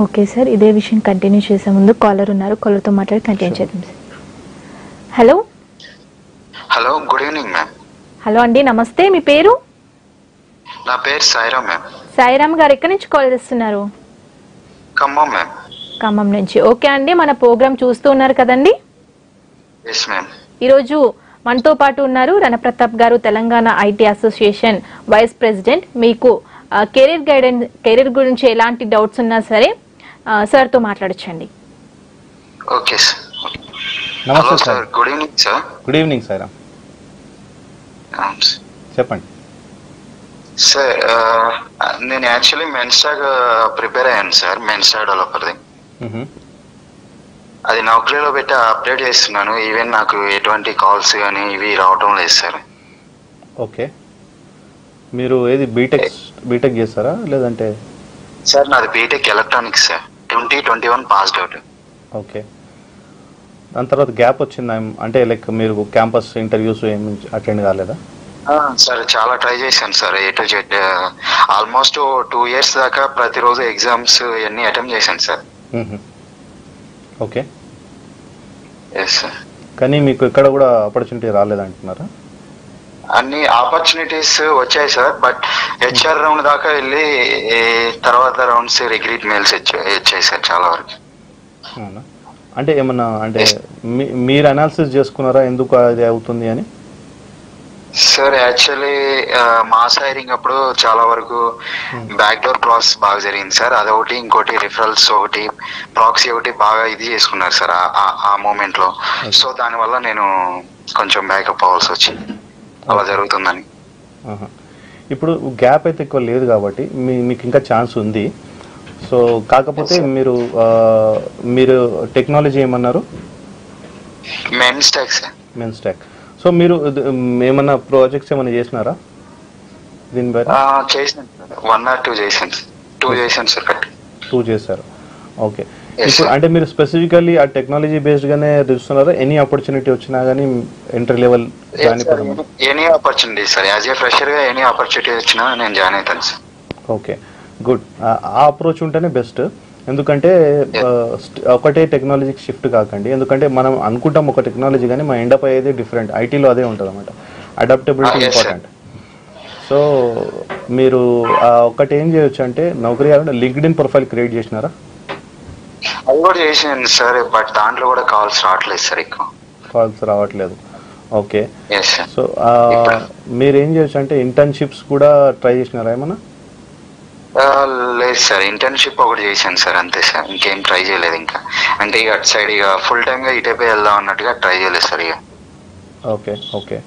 Okay sir, ఇదే విషయం continue చేసే ముందు కాలర్ ఉన్నారు, కాలర్తో మాట్లాడి కంటిన్యూ చేద్దాం sir. Hello hello, good evening ma'am. Hello అండి, నమస్తే. మీ పేరు? నా పేరు సాయిరామ్ మ్యామ్. సాయిరామ్ గారు, ఎక్కడి నుంచి కాల్ చేస్తున్నారు? ఖమ్మం మ్యామ్. ఖమ్మం నుంచి. ఓకే అండి, మన ప్రోగ్రామ్ చూస్తూ ఉన్నారు కదండి? Yes ma'am. ఈరోజు మనతో పాటు ఉన్నారు Ranapratap garu, Telangana IT association vice president. మీకు కెరీర్ గురించి ఎలాంటి డౌట్స్ ఉన్నా సరే సార్తో మాట్లాడచ్చండి. Okay sir. నమస్తే sir. Good evening sir. Good evening Sairam, చెప్పండి సార్. నేను యాక్చువల్లీ మెన్స్టాగ్ ప్రిపేర్ అయ్యాను సార్, మెన్స్టాగ్ డెవలపర్ది. అది నౌకరీలో పెట్టి అప్డేట్ చేస్తున్నాను. ఈవెన్ నాకు ఎటువంటి కాల్స్ కానీ ఇవి రావటం లేదు సార్. ఓకే, మీరు ఏది బీటెక్ చేస్తారా లేదంటే? సార్ నాది BTech electronics sir, 2021 passed out. Okay, దాని తర్వాత గ్యాప్ వచ్చిందా? అంటే లైక్ మీరు క్యాంపస్ ఇంటర్వ్యూస్ ఏమి అటెండ్ కాలేదా? సార్ చాలా ట్రై చేశాను sir, A to Z. Almost 2 years దాకా ప్రతిరోజు ఎగ్జామ్స్ ఇవన్నీ అటెంప్ట్ చేశాను సార్. Okay, yes sir. కానీ మీకు ఎక్కడ కూడా ఆపర్చునిటీ రాలేదంటున్నారా? అన్ని ఆపర్చునిటీస్ వచ్చాయి సార్, బట్ హెచ్ఆర్ రౌండ్ దాకా వెళ్ళి తర్వాత రౌండ్స్ రిగ్రీట్ మెయిల్స్ వచ్చాయి సార్ చాలా వరకు. అవునా? అంటే ఏమన్నా అంటే మీరు అనాలిసిస్ చేసుకున్నారా ఎందుకు అది అవుతుంది అని? సార్ యాక్చువల్లీ మాస్ హైరింగ్ అప్పుడు చాలా వరకు బ్యాక్ డోర్ ప్రాసెస్ బాగా జరిగింది సార్. అదొకటి, ఇంకోటి రిఫరల్స్ ఒకటి, ప్రాక్సీ ఒకటి బాగా ఇది చేసుకున్నారు సార్ ఆ మూమెంట్ లో. సో దానివల్ల నేను కొంచెం బ్యాకప్ అవ్వాల్సి వచ్చింది, అలా జరుగుతుందని. ఇప్పుడు గ్యాప్ అయితే ఎక్కువ లేదు కాబట్టి మీకు ఇంకా ఛాన్స్ ఉంది. సో కాకపోతే మీరు టెక్నాలజీ ఏమన్నారు? Men stock sir. Men stock. So మీరు ఏమన్నా ప్రాజెక్ట్స్ ఏమైనా చేసినారా దీని బయట? చేసాను సార్, 1 or 2 చేశాను. 2 చేశాను సార్. 2 చేశారు. ఓకే, ఇప్పుడు అంటే మీరు స్పెసిఫికల్లీ ఆ టెక్నాలజీ బేస్డ్ గానే చూస్తున్నారా? ఎనీ ఆపర్చునిటీ వచ్చినా కానీ ఎంట్రీ లెవెల్ జాయిన్ అయిపోతాం? Any opportunity sir, as a fresher గా ఎనీ ఆపర్చునిటీ వచ్చినా నేను జాయిన్ అవుతాను సార్. Okay, good. ఆ అప్రోచ్ ఉంటేనే బెస్ట్. ఎందుకంటే ఒకటే టెక్నాలజీకి షిఫ్ట్ కాకండి. ఎందుకంటే మనం అనుకుంటాం ఒక టెక్నాలజీ, కానీ మన ఎండ్ అప్ అయ్యేది డిఫరెంట్. ఐటీలో అదే ఉంటుంది అన్నమాట, అడాప్టబిలిటీ ఇంపార్టెంట్. సో మీరు ఒకటి ఏం చేయొచ్చు అంటే నౌకరీ లింక్డ్ఇన్ ప్రొఫైల్ క్రియేట్ చేసినారా? అది కూడా చేసాను సార్, బట్ దాంట్లో కూడా కాల్స్ రావట్లేదు సార్, ఎక్కువ కాల్స్ రావట్లేదు. ఓకే, సో మీరు ఏం చేయొచ్చు అంటే ఇంటర్న్షిప్స్ కూడా ట్రై చేసినారా ఏమన్నా? లేదు సార్, ఇంటర్న్షిప్ ఒకటి చేశాను సార్, అంతే సార్. ఇంకేం ట్రై చేయలేదు ఇంకా. అంటే ఇక అటు సైడ్ ఇక ఫుల్ టైమ్ గా ఇటైపై వెళ్దాం అన్నట్టుగా ట్రై చేయలేదు సార్ ఇక. ఓకే ఓకే,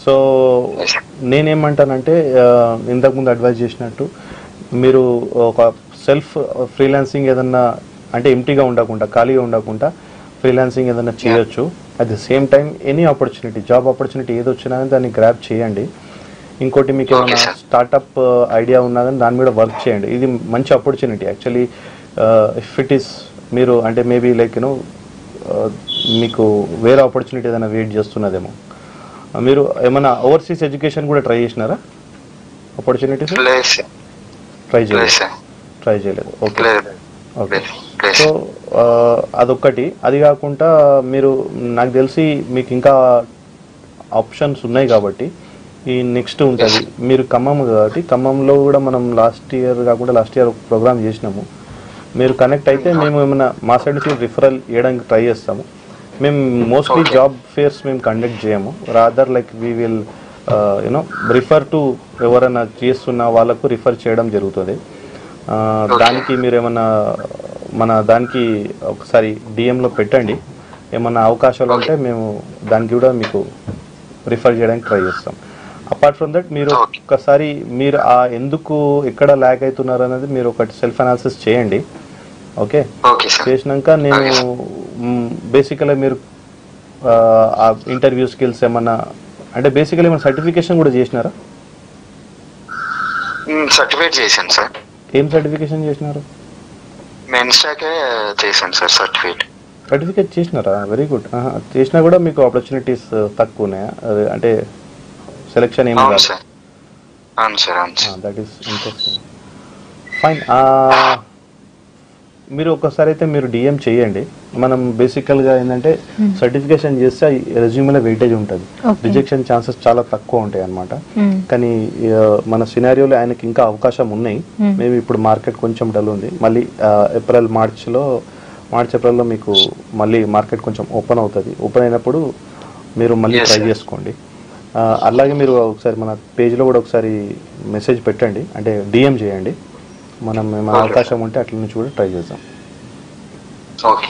సో నేనేమంటానంటే ఇంతకుముందు అడ్వైజ్ చేసినట్టు మీరు ఒక సెల్ఫ్ ఫ్రీలాన్సింగ్ ఏదన్నా అంటే ఎంటీగా ఉండకుండా, ఖాళీగా ఉండకుండా ఫ్రీలాన్సింగ్ ఏదన్నా చేయొచ్చు. At the same time any opportunity, job opportunity ఏది వచ్చినా కానీ దాన్ని గ్రాబ్ చేయండి. ఇంకోటి మీకు ఏమైనా స్టార్టప్ ఐడియా ఉన్నా కానీ దాని మీద వర్క్ చేయండి. ఇది మంచి opportunity actually. If it is మీరు అంటే మేబీ లైక్ యూనో మీకు వేరే ఆపర్చునిటీ ఏదైనా వెయిట్ చేస్తున్నదేమో. మీరు ఏమైనా ఓవర్సీస్ ఎడ్యుకేషన్ కూడా ట్రై చేసినారా? ఆపర్చునిటీస్ ట్రై చేయలేదు. ఓకే ఓకే, సో అదొక్కటి. అది కాకుండా మీరు నాకు తెలిసి మీకు ఇంకా ఆప్షన్స్ ఉన్నాయి కాబట్టి ఈ నెక్స్ట్ ఉంటుంది. మీరు ఖమ్మం కాబట్టి ఖమ్మంలో కూడా మనం లాస్ట్ ఇయర్ ఒక ప్రోగ్రామ్ చేసినాము. మీరు కనెక్ట్ అయితే మేము ఏమైనా మా సైడ్ నుంచి రిఫరల్ ఇవ్వడానికి ట్రై చేస్తాము. మేము మోస్ట్లీ జాబ్ ఫేర్స్ మేము కండక్ట్ చేయము. Rather like we will you know refer to ఎవరైనా చేస్తున్న వాళ్ళకు రిఫర్ చేయడం జరుగుతుంది. దానికి మీరు ఏమన్నా దానికి ఒకసారి డిఎంలో పెట్టండి. ఏమన్నా అవకాశాలు ఉంటే మేము దానికి కూడా మీకు రిఫర్ చేయడానికి ట్రై చేస్తాం. అపార్ట్ ఫ్రమ్ దట్ మీరు ఒక్కసారి మీరు ఎందుకు ఎక్కడ ల్యాక్ అవుతున్నారు అనేది మీరు ఒకటి సెల్ఫ్ అనాలిసిస్ చేయండి. ఓకే, చేసినాక నేను బేసికల్గా మీరు ఆ ఇంటర్వ్యూ స్కిల్స్ ఏమన్నా అంటే బేసికల్లీ ఏమైనా సర్టిఫికేషన్ కూడా చేసినారా? సర్టిఫికేట్ చేశాను సార్. ఏం సర్టిఫికేషన్ చేసినారు? మెన్స్టాకే చేశాను సార్ సర్టిఫికేట్ చేసినారా? Very good. చేసినా కూడా మీకు ఆపర్చునిటీస్ తక్కువనే అంటే సెలెక్షన్ ఏమి కాదు. అవును సార్, అవును sir. That is interesting. Fine. మీరు ఒకసారి అయితే మీరు డిఎం చేయండి. మనం బేసికల్గా ఏంటంటే సర్టిఫికేషన్ చేస్తే రెజ్యూమేలో వెయిటేజ్ ఉంటుంది, రిజెక్షన్ ఛాన్సెస్ చాలా తక్కువ ఉంటాయి అన్నమాట. కానీ మన సినారియోలో ఆయనకి ఇంకా అవకాశం ఉన్నాయి. మేబీ ఇప్పుడు మార్కెట్ కొంచెం డల్ ఉంది. మళ్ళీ మార్చ్ ఏప్రిల్లో మీకు మళ్ళీ మార్కెట్ కొంచెం ఓపెన్ అవుతుంది. ఓపెన్ అయినప్పుడు మీరు మళ్ళీ ట్రై చేసుకోండి. అలాగే మీరు ఒకసారి మన పేజ్లో కూడా ఒకసారి మెసేజ్ పెట్టండి, అంటే డిఎం చేయండి. మనం అవకాశం ఉంటే అట్ల నుంచి కూడా ట్రై చేద్దాం. ఓకే.